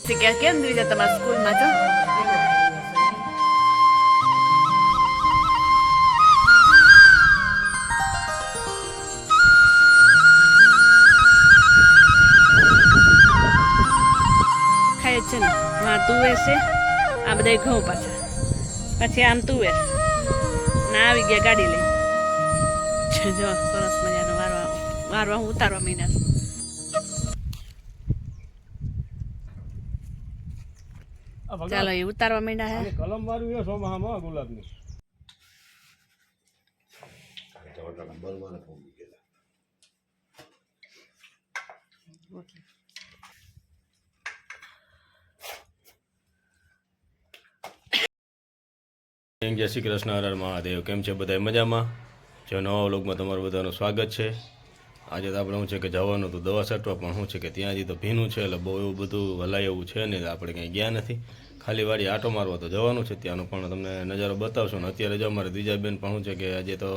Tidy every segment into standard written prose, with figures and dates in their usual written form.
કે કેમ દીધા તમારા સ્કૂલમાં તો ખાય છે ને માં તુવેર છે આ બધા ઘઉં પાછા પછી આમ તુવેર ના આવી ગયા ગાડી લઈ જો સરસ મજાનો વારવા હું ઉતારવા માંડ્યા છું. ચાલો એ ઉતારવા માંડ્યા હે કલમ વાળું એ સોમાહામાં ગુલાબની જય શ્રી કૃષ્ણ, હર હર મહાદેવ. કેમ છે બધા મજામાં? જો નવા વ્લોગમાં તમારું બધાનું સ્વાગત છે. આજે તો આપણે શું છે કે જવાનું તો દવા છાંટવા, પણ શું છે કે ત્યાં હજી તો ભીનું છે એટલે બહુ એવું બધું હલાય એવું છે નહીં, આપણે કંઈ ગયા નથી. ખાલી વાડી આટો મારવા તો જવાનું છે, ત્યાંનો પણ તમને નજારો બતાવશું. ને અત્યારે જો અમારે બીજા બેન પણ શું છે કે આજે તો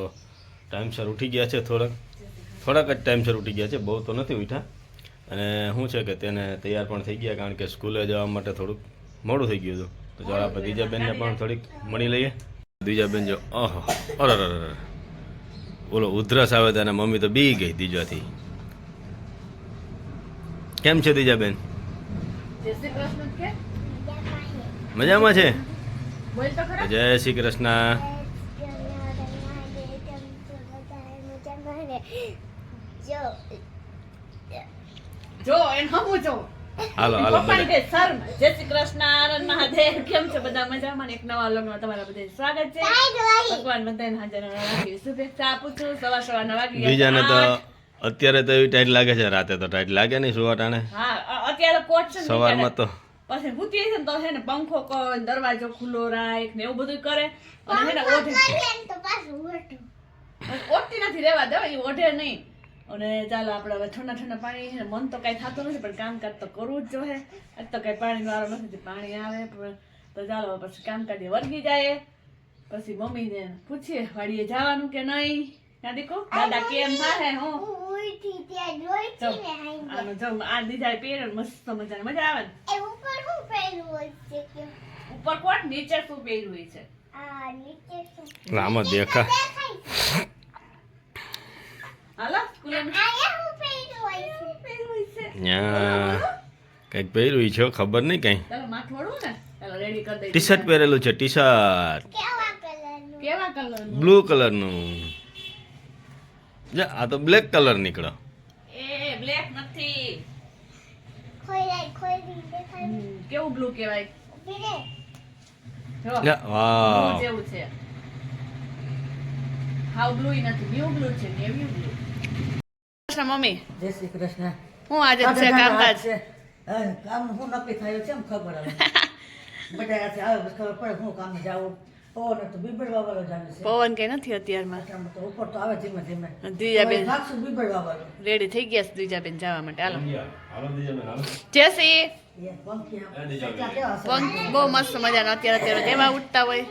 ટાઈમસર ઉઠી ગયા છે, થોડાક જ ટાઈમસર ઉઠી ગયા છે, બહુ તો નથી ઉઠ્યા. અને શું છે કે તેને તૈયાર પણ થઈ ગયા, કારણ કે સ્કૂલે જવા માટે થોડુંક મોડું થઈ ગયું હતું. તો ચાલો આપણે બીજા બેનને પણ થોડીક મળી લઈએ. બીજા બેન જો ઓહો અરે બોલો ઉધરસ આવે તો મમ્મી તો બી ગઈ દીજાથી. કેમ છે દીજા બેન? મજામાં છે? જય શ્રી કૃષ્ણ. જો એન હમું જો હાલો હાલો પપ્પાની કે શર્મ. જય શ્રી કૃષ્ણ, આનંદ મહાદેવ. કેમ છે બધા મજામાં? એક નવા વ્લોગમાં તમારા બધાનું સ્વાગત છે. ભગવાન બધાને હાજર રાખી શુભેચ્છા આપું છું. સવારના વાગી બીજાને તો અત્યારે તો એવી ટાઈટ લાગે છે, રાતે તો ટાઈટ લાગે નહીં સુવા ટાણે. હા અત્યારે કોટ છે સવારમાં તો પછી હુતી છે ને તો છે ને પંખો કર, દરવાજો ખુલ્લો રાખ ને એવું બધું કરે અને છે ને ઓઢે ઓઢતી નથી, રહેવા દે એ ઓઢે નહીં. અને ચાલો આપણે હવે ઠંડા ઠંડા પાણી, મન તો કાંઈ થતું નથી પણ કામકાજ તો કરવું જ જોઈએ. આજ તો કાંઈ પાણી વાળો નથી, પાણી આવે તો ચાલો પછી કામકાજ વર્ગી જાય. પછી મમ્મીને પૂછીએ વાડીએ જવાનું કે નહીં. ના દીકો દાદા કેમ થાય હું આનો જો આ દીધા પહેરે મસ્ત મજા મજા આવે ને. ઉપર કોટ નીચે શું પહેર્યું હોય છે? આમાં દેખા હાલો સ્કૂલે કંઈક પહેર્યું છે, ખબર નહીં કઈ. ચાલો માથોડું ને ચાલો રેડી કરી દઈ. ટી શર્ટ પહેરેલું છે, ટી શર્ટ કેવા કલર? બ્લુ કલરનું. આ તો બ્લેક કલર નીકળ્યો. એ બ્લેક નથી. કેવું બ્લુ કહેવાય? જો વાહ જેવું છે. હાવ બ્લુ નથી, બ્લુ બ્લુ છે, નેવી બ્લુ. કૃષ્ણ મમ્મી જય શ્રી કૃષ્ણ. હું આજે છે કામકાજ કામ હું નક્કી થયું છે એમ ખબર આવે બધા આવે ખબર પડે હું કામે જાઉં. પવન તો બીબડવા વાળો જ આવે છે. પવન કઈ નથી અત્યારમાં. અત્યારમાં તો ઉપર તો આવે ધીમે ધીમે. દ્વિજાબેન નાખશું બીબડવા વાળો. રેડી થઈ ગયા છે દ્વિજાબેન જવા માટે. હાલો જેસી એ પંખી આમ કેટલા કેવા છે. બહુ મસ્ત મજાનો અત્યારે કેવા ઉઠતા હોય.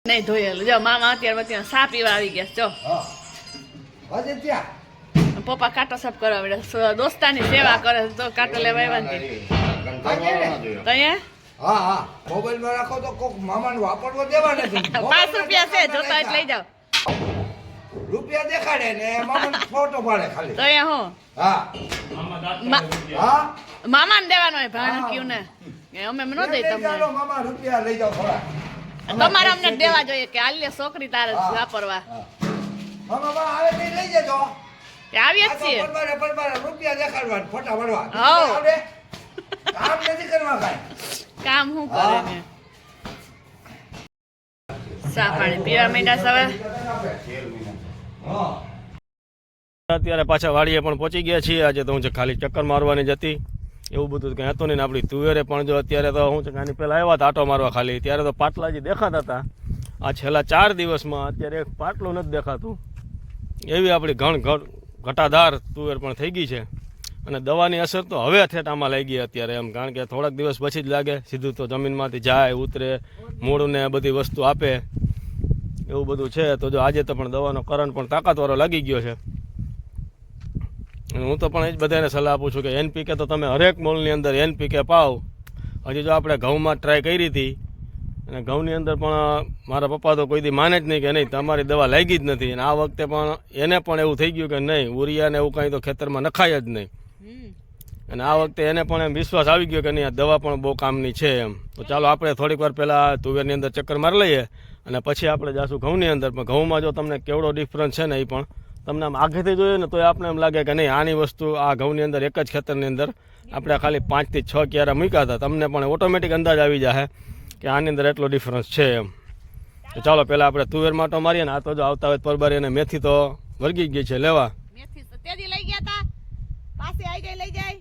નહીં ધોયેલું જો મામા અત્યારે સા પીવા આવી ગયા. જો પપ્પા કાંટો સાફ કરવા પડે, દોસ્તાની સેવા કરે તો કાંટો લેવા આવ્યા ને હા હા મોબાઈલમાં રાખો તો કોક મામાને વાપરવા દેવા નથી. 5 રૂપિયા છે, જોતા એટલે લઈ જાઓ. રૂપિયા દેખાડે ને મામાને ફોટો પાડે ખાલી. તો અહીંયા હું હા હા મામાને દેવાનો હોય ભાણા ક્યું ને અમે ન દઈ તમને. ચાલો મામા રૂપિયા લઈ જાઓ થોડા. તમારે અમને દેવા જોઈએ કે આલ્ય છોકરી તારે વાપરવા. મામા બા આવે નહીં લઈ જજો. આવીએ જ આ તો છીએ. પરબારે રૂપિયા દેખાડવા ફોટા પાડવા. હાઉ. આવડે? કામ નથી કરવા કાંઈ. કામ શું કરે ને સા પાણી પીવા માંડ્યા સવાર. હા અત્યારે પાછા વાડીએ પણ પહોંચી ગયા છીએ. આજે તો હું છે ખાલી ચક્કર મારવાની જ હતી, એવું બધું કંઈ હતું નહીં. આપણી તુવેરે પણ જો અત્યારે તો હું છે આની પહેલાં આવ્યા હતા આટો મારવા, ખાલી ત્યારે તો પાટલા જે દેખાતા હતા. આ છેલ્લા 4 દિવસમાં અત્યારે એક પાટલું નથી દેખાતું. એવી આપણી ઘટાદાર તુવેર પણ થઈ ગઈ છે. અને દવાની અસર તો હવે થેટામાં લાગી ગઈ અત્યારે એમ, કારણ કે થોડાક દિવસ પછી જ લાગે. સીધું તો જમીનમાંથી જાય ઉતરે, મૂળને બધી વસ્તુ આપે, એવું બધું છે. તો જો આજે તો પણ દવાનો કરંટ પણ તાકાતવાળો લાગી ગયો છે. અને હું તો પણ એ જ બધાને સલાહ આપું છું કે NPK તો તમે હરેક મોલની અંદર NPK પાવ. હજી જો આપણે ઘઉંમાં ટ્રાય કરી હતી અને ઘઉંની અંદર પણ મારા પપ્પા તો કોઈ દી માને જ નહીં કે નહીં તમારી દવા લાગી જ નથી. અને આ વખતે પણ એને પણ એવું થઈ ગયું કે નહીં ઉરિયા ને એવું કાંઈ તો ખેતરમાં નખાય જ નહીં. અને આ વખતે એને પણ એમ વિશ્વાસ આવી ગયો કે નહીં આ દવા પણ બહુ કામની છે એમ. તો ચાલો આપણે થોડીક વાર પહેલાં તુવેરની અંદર ચક્કર મારી લઈએ અને પછી આપણે જાશું ઘઉંની અંદર. પણ ઘઉંમાં જો તમને કેવડો ડિફરન્સ છે ને એ પણ તમને આમ આગળથી જોઈએ ને તો આપણે એમ લાગે કે નહીં આની વસ્તુ આ ઘઉંની અંદર એક જ ખેતરની અંદર આપણે ખાલી 5 થી 6 ક્યારા મૂક્યા હતા. તમને પણ ઓટોમેટિક અંદાજ આવી જાય કે આની અંદર એટલો ડિફરન્સ છે એમ. તો ચાલો પહેલાં આપણે તુવેર માટો મારીએ ને આ તો જો આવતા હોય પરબારી અને મેથી તો વળગી ગઈ છે લેવા. મેથી તેજી લઈ ગયા તા પાસે આવી ગઈ લઈ જાય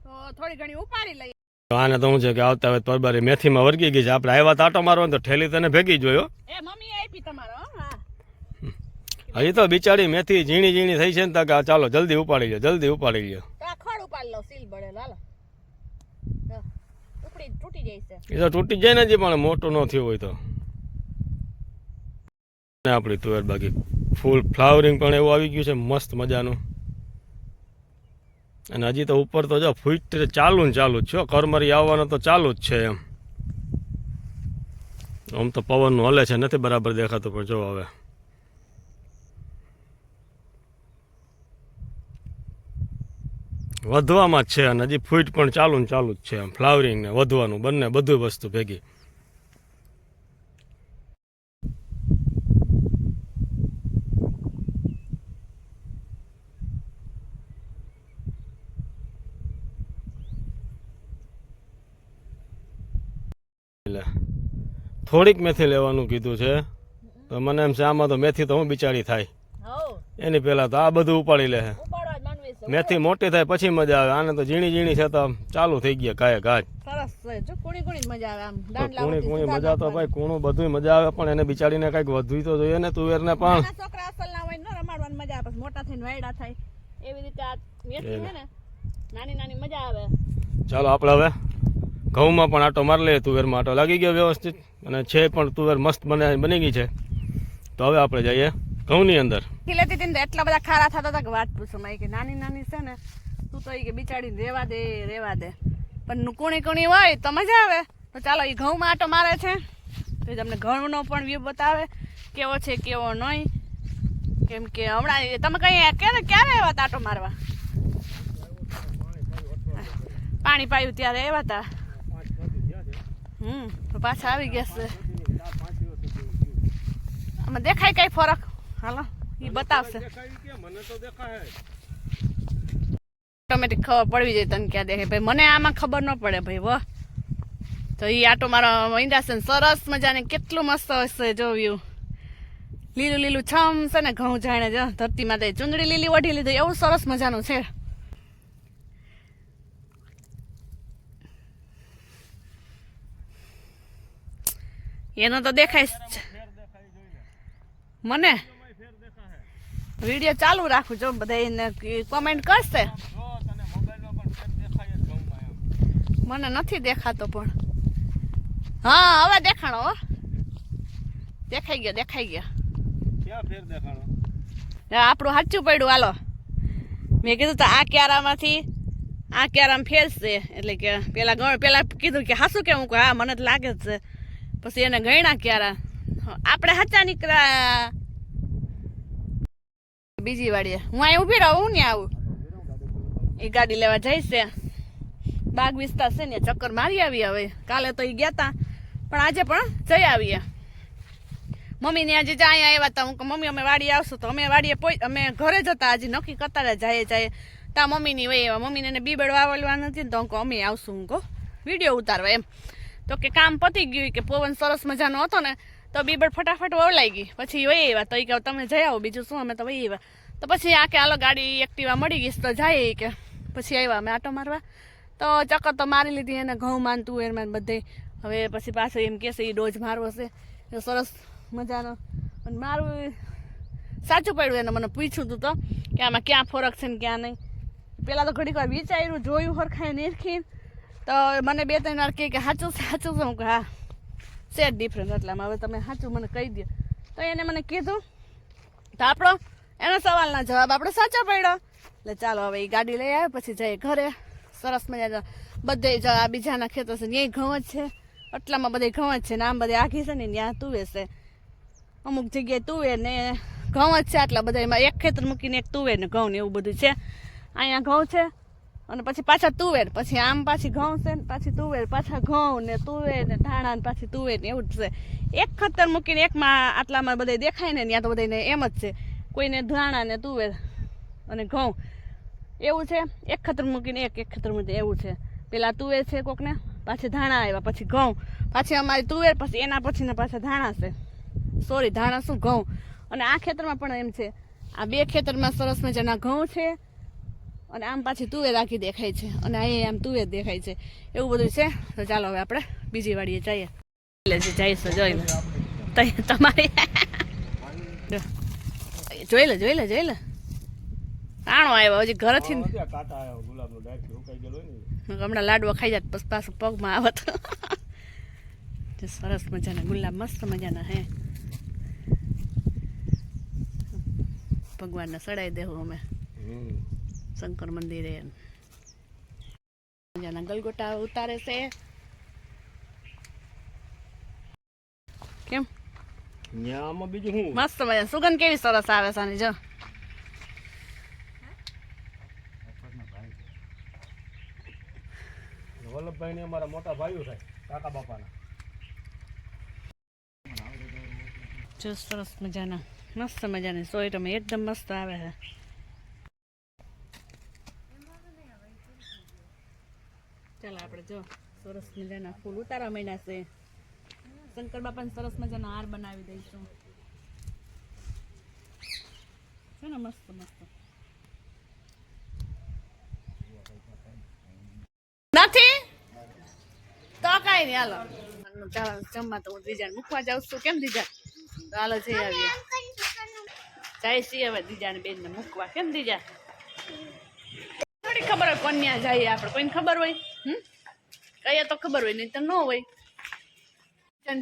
તો થોડી ઘણી ઉપાડી લઈ. આને તો શું છે કે આવતા હોય પરબારી મેથીમાં વળગી ગઈ છે. આપણે આવ્યા આટો મારવાનો તો ઠેલી તને ભેગી જોયો. એ મમ્મી આપી તમારો હા. હજી તો બિચારી મેથી ઝીણી ઝીણી થઈ છે ને કે ચાલો જલ્દી ઉપાડી લો જલ્દી ઉપાડી લો. તો આ ખડ ઉપાડી લો સીલ બળે લાલો ઉપડી તૂટી જાય છે. એ તો તૂટી જાય ને હજી પણ મોટું ન થયું હોય તો. આપણી તુવેર બાકી ફૂલ ફ્લાવરિંગ પણ એવું આવી ગયું છે મસ્ત મજાનું. અને હજી તો ઉપર તો જો ફૂટ ચાલુ જ છે. કરમરી આવવાનો તો ચાલુ જ છે એમ. આમ તો પવનનું હલે છે નથી બરાબર દેખાતું પણ જો હવે વધવામાં જ છે. અને હજી ફૂટ પણ ચાલુ જ છે એમ. ફ્લાવરિંગ ને વધવાનું બંને બધું વસ્તુ ભેગી. થોડીક મેથી લેવાનું કીધું છે તો મને એમ છે આમાં તો મેથી તો હું બિચારી થાય એની પહેલાં તો આ બધું ઉપાડી લે. મેથી મોટી થાય પછી મજા આવે. આને તો ઝીણી ઝીણી છે તો ચાલુ થઈ ગયા કાંઈ ઘાટ. સરસ છે જો કુણી કુણી મજા આવે આમ દાંડ કુણી મજા તો ભાઈ કુણું બધું મજા આવે પણ એને બિચારીને કંઈક વધવી તો જોઈએ ને તુવેરને પણ. છોકરા અસલ ના હોય ને રમાડવાની મજા આવે મોટા થઈને વાયડા થાય એવી રીતે આ મેથી છે ને નાની નાની મજા આવે. ચાલો આપણે હવે ઘઉંમાં પણ આટો મારી લઈએ. તુવેરમાં આટો લાગી ગયો વ્યવસ્થિત અને છે પણ તુવેર મસ્ત બની ગઈ છે. તો હવે આપણે જઈએ ઘઉંની અંદર. લેતી હતી ને એટલા બધા ખારા થતા હતા કે વાત પૂછો માં કે નાની નાની છે ને તું તો કે બિચારી રેવા દે પણ કુણી કુણી હોય તો મજા આવે. તો ચાલો એ ઘઉંમાં આટો મારે છે તો તમને ઘઉંનો પણ વ્યૂ બતાવે કેવો છે કેવો નહીં. કેમ કે હમણાં તમે કઈ ક્યારે આવ્યા હતા આટો મારવા? પાણી પાયું ત્યારે આવ્યા હતા. તો પાછા આવી ગયા છે. આમાં દેખાય કઈ ફરક? હાલો એ બતાવશે. ઓટોમેટિક ખબર પડવી જાય તને ક્યાં દેખાય ભાઈ. મને આમાં ખબર ન પડે ભાઈ વાહ. તો એ આટો મારો ઈંડા છે સરસ મજાને કેટલું મસ્ત હશે જો વ્યૂ. લીલું લીલું છમ છે ને ઘઉં જાણે જો ધરતીમાં તો ચૂંદડી લીલી વઢી લીધી એવું સરસ મજાનું છે. એનો તો દેખાય મને. વિડીયો ચાલુ રાખું જો બધા એને કોમેન્ટ કરશે. મને નથી દેખાતો પણ હા હવે દેખાણો હો. દેખાઈ ગયો આપણું સાચું પડ્યું. હાલો મેં કીધું તો આ ક્યારામાંથી આ ક્યારામાં ફેરશે એટલે કે પેલા કીધું કે હાસું કે હું હા મને જ લાગે જ છે. પછી એને ગયણા ક્યારા આપણે હાચા નીકળ્યા. બીજી વાડીએ હું અહીં ઊભી રહું ને આવું એ ગાડી લેવા જઈશ. બાગ વિસ્તાર છે ને ચક્કર મારી આવીએ. હવે કાલે તો એ ગયા હતા પણ આજે પણ જઈ આવીએ. મમ્મીને આજે અહીંયા આવ્યા હતા. હું મમ્મી અમે વાડી આવશું તો અમે વાડીએ અમે ઘરે જતા આજે નક્કી કરતા જાય ત્યાં મમ્મીની વહી એવા મમ્મીને એને બીબડ વાવલવા નથી ને તો હું અમે આવશું હું કહું વિડીયો ઉતારવા એમ. તો કે કામ પતી ગયું કે પવન સરસ મજાનો હતો ને તો બીબડ ફટાફટ વવલાઈ ગઈ. પછી વહી આવ્યા તો એ કહે તમે જઈ આવો બીજું શું અમે તો વહી આવ્યા. તો પછી આ કે હાલો ગાડી એક્ટિવા મળી ગઈ તો જાય કે પછી આવ્યા અમે આટો મારવા. તો ચક્કર તો મારી લીધી એને ઘઉં માનતું એમાં બધે. હવે પછી પાછો એમ કહેશે એ ડોઝ મારવો છે એ સરસ મજાનો. અને મારું સાચું પડ્યું એને મને પૂછ્યું હતું તો કે આમાં ક્યાં ફરક છે ને ક્યાં નહીં. પહેલાં તો ઘડીક વાર વિચાર્યું જોયું હરખાઈ નીરખીને તો મને 2-3 વાર કહે કે સાચું છે હું કે હા સેટ ડિફરન્સ એટલામાં હવે તમે સાચું મને કહી દો. તો એને મને કીધું તો આપણો એનો સવાલના જવાબ આપણો સાચો પડ્યો. એટલે ચાલો હવે એ ગાડી લઈ આવે પછી જઈએ ઘરે. સરસ મજા બધે આ બીજાના ખેતર છે ત્યાં ઘઉં જ છે, આટલામાં બધે ઘઉં જ છે ને આમ બધે આખી છે ને ત્યાં તુવેર છે. અમુક જગ્યાએ તુવેર ને ઘઉં જ છે, આટલા બધા એમાં એક ખેતર મૂકીને એક તુવેર ને ઘઉં ને એવું બધું છે. અહીંયા ઘઉં છે અને પછી પાછા તુવેર, પછી આમ પાછી ઘઉં છે ને પાછી તુવેર, પાછા ઘઉં ને તુવેર ને ધાણા ને પાછી તુવેર ને એવું જ છે. એક ખેતર મૂકીને એકમાં આટલામાં બધા દેખાય ને ત્યાં તો બધાને એમ જ છે, કોઈને ધાણા ને તુવેર અને ઘઉં એવું છે. એક ખેતર મૂકીને એક ખેતર મૂકીને એવું છે. પેલા તુવેર છે કોકને, પાછી ધાણા આવ્યા, પછી ઘઉં, પાછી અમારી તુવેર, પછી એના પછી ને પાછા ધાણા છે. સોરી, ધાણા શું ઘઉં. અને આ ખેતરમાં પણ એમ છે, આ બે ખેતરમાં સરસ મજાના ઘઉં છે અને આમ પાછી તુવેર આખી દેખાય છે અને અહીંયા આમ તુવેર દેખાય છે, એવું બધું છે. તો ચાલો હવે આપણે બીજી વાડીએ જઈએ. જઈશું, જોઈ લે તમારી જોઈ લે તાણો આવ્યો હજી ઘરેથી હમણાં લાડવા ખાઈ જાત પછી પાછું પગમાં આવત. સરસ મજાના ગુલાબ મસ્ત મજાના હે, ભગવાનને ચડાવી દેવું અમે શંકર મંદિરે. મજાના ગલગોટા ઉતારે છે. કેમ બીજું શું મસ્ત મજા, સુગંધ કેવી સરસ આવે છે આની. જો વલ્લભભાઈ ને અમારા મોટા ભાઈઓ થાય, કાકા બાપાના. જો સરસ મજાના મસ્ત મજાની સોયટમ એકદમ મસ્ત આવે છે. ચાલો આપણે જો સરસ મજાના ફૂલ ઉતારવા માંડ્યા છે. શંકર બાપાને સરસ મજાનો હાર બનાવી દઈશું છે ને, મસ્ત મસ્ત. નથી તો કઈ નહીં, હાલો ચાલો જમવા. તો હું દીજાને મૂકવા જાઉં છું. કેમ દીજા? તો હાલો જઈ આવીએ. જાય છીએ હવે દીજાને બેનને મૂકવા. કેમ દીજા? થોડી ખબર હોય કોણ ત્યાં જઈએ આપણે, કોઈને ખબર હોય? કહીએ તો ખબર હોય, નહીં તો ન હોય.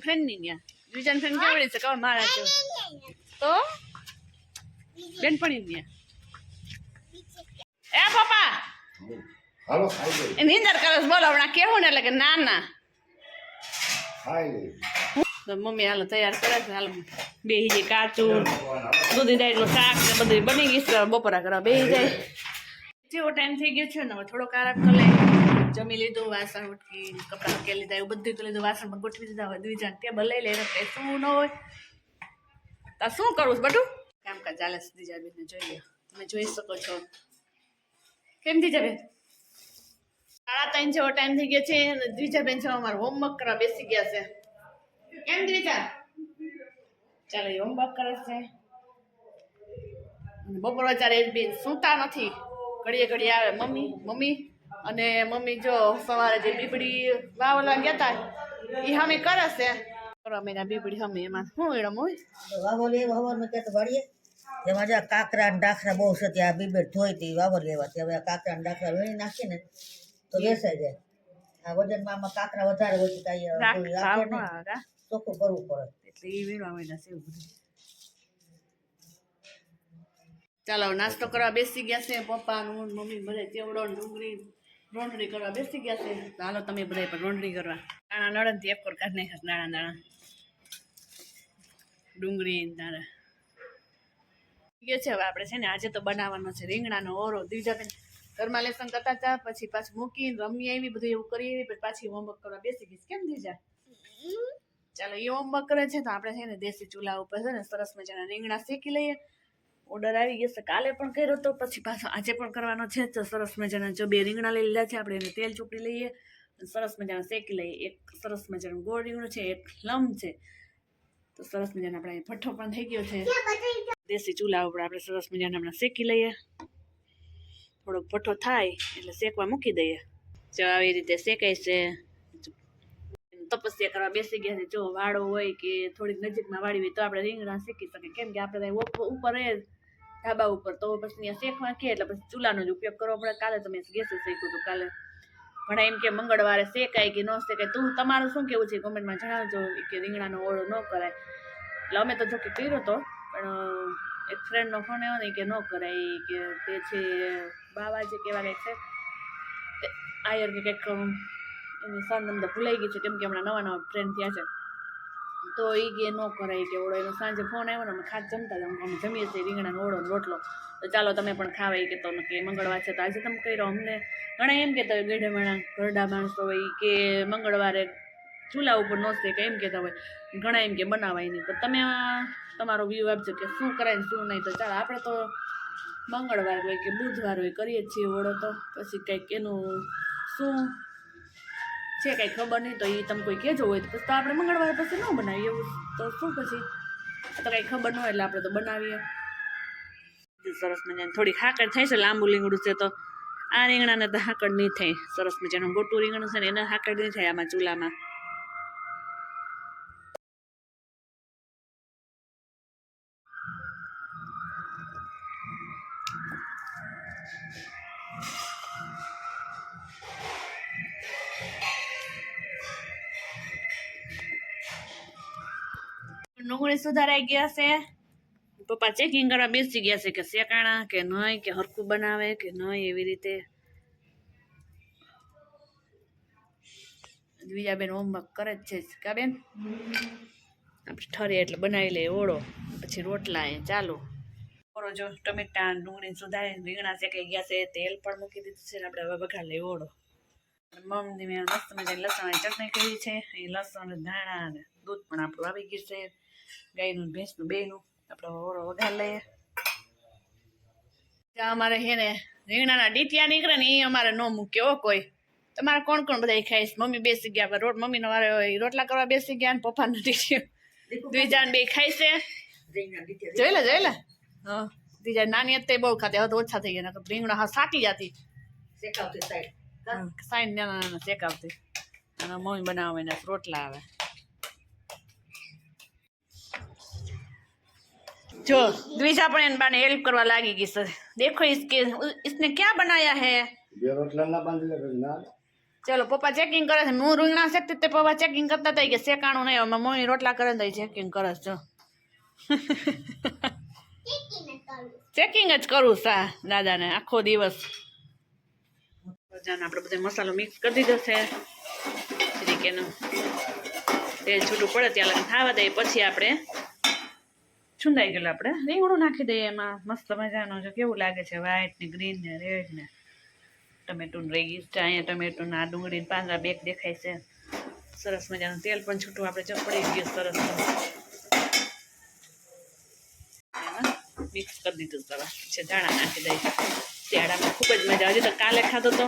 ફ્રેન્ડ ની ત્યાં બીજા ફ્રેન્ડ કેવડી છે ખબર મારા છે તો બેનપણી ત્યાં. એ પપ્પા હાલો ખાઈ લે, એ નીંદર કરે છે, બોલો હમણાં કેવું ને એટલે કે ના ના. ખાઈ લે. તો મમ્મી હાલો તૈયાર કરે છે. હાલો બેસી જાય, કાચું દૂધી દાળનું શાક ને બધું બની ગયું છે. બપોરા કરવા બેસી જાય. જેવો ટાઈમ થઈ ગયો છે ને હવે થોડોક આરામ કરી લે. જમી લીધું, વાસણ ઉટકી કપડાં ઉટકી લીધા, એવું બધું કરી લીધું, વાસણમાં ગોઠવી દીધા. હવે દ્વિજાને ટેબલ લઈ લે, એને શું ન હોય. તો શું કરવું છે બધું કામકાજ ચાલે છે. દ્વિજાબેનને જોઈએ, તમે જોઈ શકો છો. કેમ દ્વિજાબેન? 3:30 જેવો ટાઈમ થઈ ગયો છે અને દ્વિજાબેન છે અમારે હોમવર્ક કરવા બેસી ગયા છે. કેમ દ્વિજા? ચાલો એ હોમવર્ક કરે છે. બપોર વચારે બેન સૂતા નથી, ઘડીએ ઘડીએ આવે મમ્મી. અને મમ્મી જો સવારે જે બીબડી વાવલા ગયા હતા એ હમે કરે છે. મહિના બીબડી હમે એમાં શું એડમ હોય વાવર લેવા હવારમાં ક્યાં તો વાળીએ એમાં જ્યાં કાકરા ને ડાખરા બહુ છે ત્યાં બીબેટ ધોઈ હતી વાવર લેવાથી. હવે આ કાકરા ને ડાખરા વીણી નાખીએ ને તો બેસાઈ જાય. આ વજનમાં આમાં કાકરા વધારે હોય કાંઈ ચોખ્ખું કરવું પડે એટલે એ વીણવા માંડ્યા છે એવું બધું. ચાલો નાસ્તો કરવા બેસી ગયા છે પપ્પાનું મમ્મી બધા ચેવડો ડુંગળી રોંઢણી કરવા બેસી ગયા છે. ચાલો તમે બધા પણ રોંઢણી કરવા. દાણા નળનથી એક કોર કાઢી નાખ્યા દાણા ડુંગળી દાણા છે. હવે આપણે છે ને આજે તો બનાવવાનો છે રીંગણાનો ઓરો. દ્વિજાબેન ઘરમાં લેસન કરતા હતા, પછી પાછું મૂકીને રમી આવી, બધું એવું કરી આવી, પછી પાછી હોમવર્ક કરવા બેસી ગઈ. કેમ દ્વિજા? ચાલો એ હોમવર્ક કરે છે તો આપણે છે ને દેશી ચૂલા ઉપર છે ને સરસ મજાના રીંગણા શેકી લઈએ. ઓર્ડર આવી ગયો છે, કાલે પણ કર્યો તો, પછી પાછો આજે પણ કરવાનો છે. તો સરસ મજાના જો 2 રીંગણા લઈ લીધા છે આપણે, એને તેલ ચોપડી લઈએ, સરસ મજાના શેકી લઈએ. એક સરસ મજાનું ગોળ રીંગણું છે, એક લંબ છે. તો સરસ મજાના આપણે ભઠ્ઠો પણ થઈ ગયો છે. દેશી ચૂલા ઉપર આપણે સરસ મજાના હમણાં શેકી લઈએ. થોડોક ભઠ્ઠો થાય એટલે શેકવા મૂકી દઈએ. જો આવી રીતે શેકાય છે. તપસ્યા કરવા બેસી ગયા છે. જો વાળો હોય કે થોડીક નજીકમાં વાળી હોય તો આપણે રીંગણા શેકી શકીએ. કેમ કે આપણે ઉપર રહે ધાબા ઉપર તો પછી ત્યાં શેકવા કે એટલે પછી ચૂલાનો જ ઉપયોગ કરવો પડે. કાલે તમે ગેસે શેક્યું હતું. કાલે ઘણા એમ કે મંગળવારે શેકાય કે ન શેકાય. તમારું શું કેવું છે કોમેન્ટમાં જણાવજો કે રીંગણાનો ઓળો ન કરાય. એટલે અમે તો જો કે કર્યો હતો પણ એક ફ્રેન્ડનો ફોન આવ્યો ને કે ન કરાય કે તે છે બાવાજી કેવા કંઈક છે તે આયર કે કંઈક એની સરનામ તો ભૂલાઈ ગઈ છે કેમ કે હમણાં નવા નવા ફ્રેન્ડ થયા છે તો એ કે ન કરાય કે ઓળો એનો સાંજે ફોન આવ્યો ને અમે ખાસ જમતા હતા અમે જમીએ છીએ રીંગણાનો ઓળો ને રોટલો તો ચાલો તમે પણ ખાવા એ કહેતો કે મંગળવાર છે તો આજે તમે કર્યો અમને ઘણા એમ કહેતા હોય ગઢે માણા ઘરડા માણસો હોય કે મંગળવારે ચૂલા ઉપર નોંધે કે એમ કહેતા હોય ઘણા એમ કે બનાવાય નહીં તો તમે તમારો વ્યૂ આપજો કે શું કરાય ને શું નહીં તો ચાલો આપણે તો મંગળવાર હોય કે બુધવાર હોય કરીએ જ છીએ ઓળો તો પછી કંઈક એનું શું છે કંઈ ખબર નહીં તો એ તમે કોઈ કહેજો હોય તો પછી તો આપણે મંગળવાર પછી ન બનાવીએ એવું તો શું પછી તો કંઈ ખબર ન હોય એટલે આપણે તો બનાવીએ સરસ મજાની થોડી હાકડ થાય છે લાંબુ લીંગડું છે તો આ રીંગણાને તો હાકડ નહીં થાય સરસ મજાનું મોટું રીંગણું છે ને એને હાકડ નહીં થાય આમાં ચૂલામાં ડુંગળી સુધારાઈ ગયા છે પપ્પા ચેકિંગ કરવા બેસી ગયા છે કે શેકાણા કે નહીં કે હરખું બનાવે કે નહીં એવી રીતે બીજાબેન હોમવર્ક કરે જ છે કા બેન આપણે ઠરે એટલે બનાવી લઈએ ઓળો પછી રોટલા એ ચાલુ ઓળો જો ટમેટા ડુંગળી સુધારી રીંગણા શેકાઈ ગયા છે તેલ પણ મૂકી દીધું છે ને આપણે હવે વઘાર લઈએ ઓળો મમ્મી મેં મસ્ત મજાની લસણની ચટણી કરી છે અહીં લસણ ધાણા અને દૂધ પણ આપણું આવી ગયું છે ગાયનું ભેંસનું બેનું આપણે ઓળો વઘાર લઈએ ત્યાં અમારે હે ને રીંગણાના ડીટિયા નીકળે ને એ અમારે ન મૂક્યો કોઈ તમારે કોણ કોણ બધા ખાઈશ મમ્મી બેસી ગયા મમ્મીનો વારે રોટલા કરવા બેસી ગયા ને પપ્પાના ડીટિયા દ્વિજાન બે ખાઈ છે જોઈ લે હા દ્વિજા નાની હતી બહુ ખાતી હવે તો ઓછા થઈ ગયા રીંગણા હા સાટી જતી સાઈડ નાના નાના શેકાવતી અને મમ્મી બનાવે ને રોટલા આવે जो द्विजा पण इन बाने हेल्प करवा लागी गई सर देखो इसने क्या बनाया है चलो पप्पा चेकिंग करे थे હું રીંગણા શેકતી તે પપ્પા ચેકિંગ કરતા હતા કે શેકાણું નહીં અમે મમ્મી રોટલા કરે તો ચેકિંગ કરે જો ચેકિંગ જ કરું સા દાદાને આખો દિવસ આપણે બધો મસાલો મિક્સ કરી દીધો છે તરીકેનું તેલ છૂટું પડે ત્યાં લગી ખાવા દઈએ પછી આપણે છુંદાઈ ગયેલું આપણે રીંગણું નાખી દઈએ એમાં મસ્ત મજાનું જો કેવું લાગે છે વ્હાઈટ ને ગ્રીન ને રેડ ને ટમેટું રહી ગયું છે અહીંયા ટમેટું ના ડુંગળી પાંદડા બેગ દેખાય છે સરસ મજાનું તેલ પણ છૂટું આપણે ચપડી ગયું સરસ મિક્સ કરી દીધું તવા છે ધાણા નાખી દઈએ શિયાળામાં ખૂબ જ મજા હજી તો કાલે ખાધો તો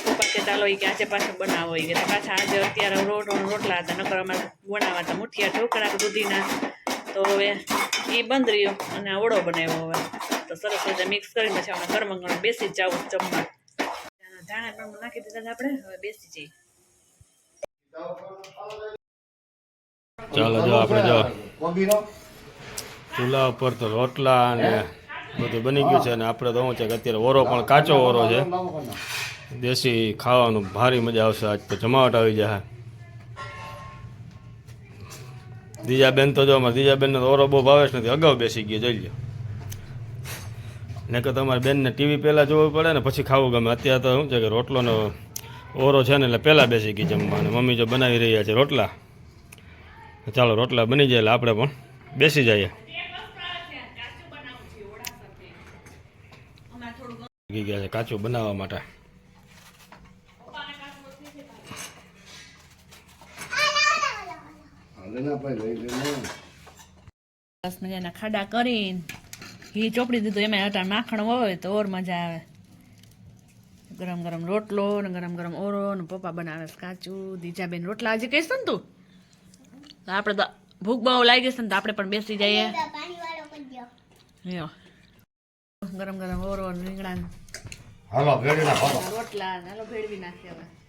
પપ્પા કે ચાલો એ કે આજે પાછું બનાવો એ કે પાછા આજે અત્યારે રોટલા હતા નકર અમારે બનાવવા હતા મુઠિયા ઢોકળા દૂધીના તો હવે એ બંધ રહ્યો અને ઓળો બનાવ્યો હવે તો સરસ મજા મિક્સ કરીને પછી અમે ગરમ ગરમ બેસી જ જાવું જમવા ધાણા પણ નાખી દીધા આપણે હવે બેસી જઈએ ચાલો જો આપણે જો ચૂલા ઉપર તો રોટલા અને બધું બની ગયું છે અને આપણે તો શું છે કે અત્યારે ઓરો પણ કાચો ઓરો છે દેશી ખાવાનું ભારી મજા આવશે આજ તો જમાવટ આવી જાય દીજાબેન તો જો અમારે દીજાબેનને તો ઓરો બહુ ભાવે જ નથી અગાઉ બેસી ગયો જોઈ લો ને કે તમારી બેનને ટીવી પહેલાં જોવું પડે ને પછી ખાવું ગમે અત્યારે તો શું છે કે રોટલોનો ઓરો છે ને એટલે પહેલાં બેસી ગઈ જમવા અને મમ્મી જો બનાવી રહ્યા છે રોટલા ચાલો રોટલા બની જાય એટલે આપણે પણ બેસી જઈએ ગયા છે કાચું બનાવવા માટે સરસ મજાના ખાડા કરીને ઘી ચોપડી દીધું એમાં અટાણ માખણ હોય તો ઓર મજા આવે ગરમ ગરમ રોટલો ને ગરમ ગરમ ઓરો ને પપ્પા બનાવે કાચું દીજાબેન રોટલા હજી કહીશ ને તું તો આપણે તો ભૂખ બહુ લાગી છે ને તો આપણે પણ બેસી જઈએ ગરમ ગરમ ઓરો રીંગણા રોટલા હાલો ભેળવી નાખીએ હવે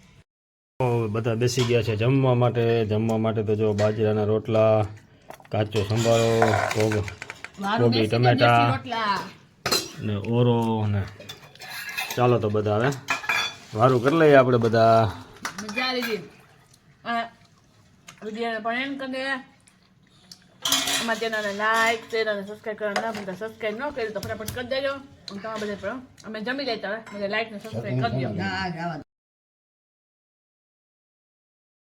બધા બેસી ગયા છે જમવા માટે તો જો બાજરાના રોટલા કાચો સંભારો કોબી ટમેટા ને ઓરો ને ચાલો તો બધા હવે વારું કરી લઈએ આપણે બધા મજા આવી ગઈ પણ એમ કરે અમારા ચેનલને લાઈક શેર અને સબસ્ક્રાઈબ કરવાનું ના ભૂલતા. સબસ્ક્રાઈબ ન કર્યું તો ફટાફટ કરી દેજો. અને તમારા બધા પણ અમે જમી લેતા હવે બધા લાઈક ને સબસ્ક્રાઈબ કરી દો. ના આ જવા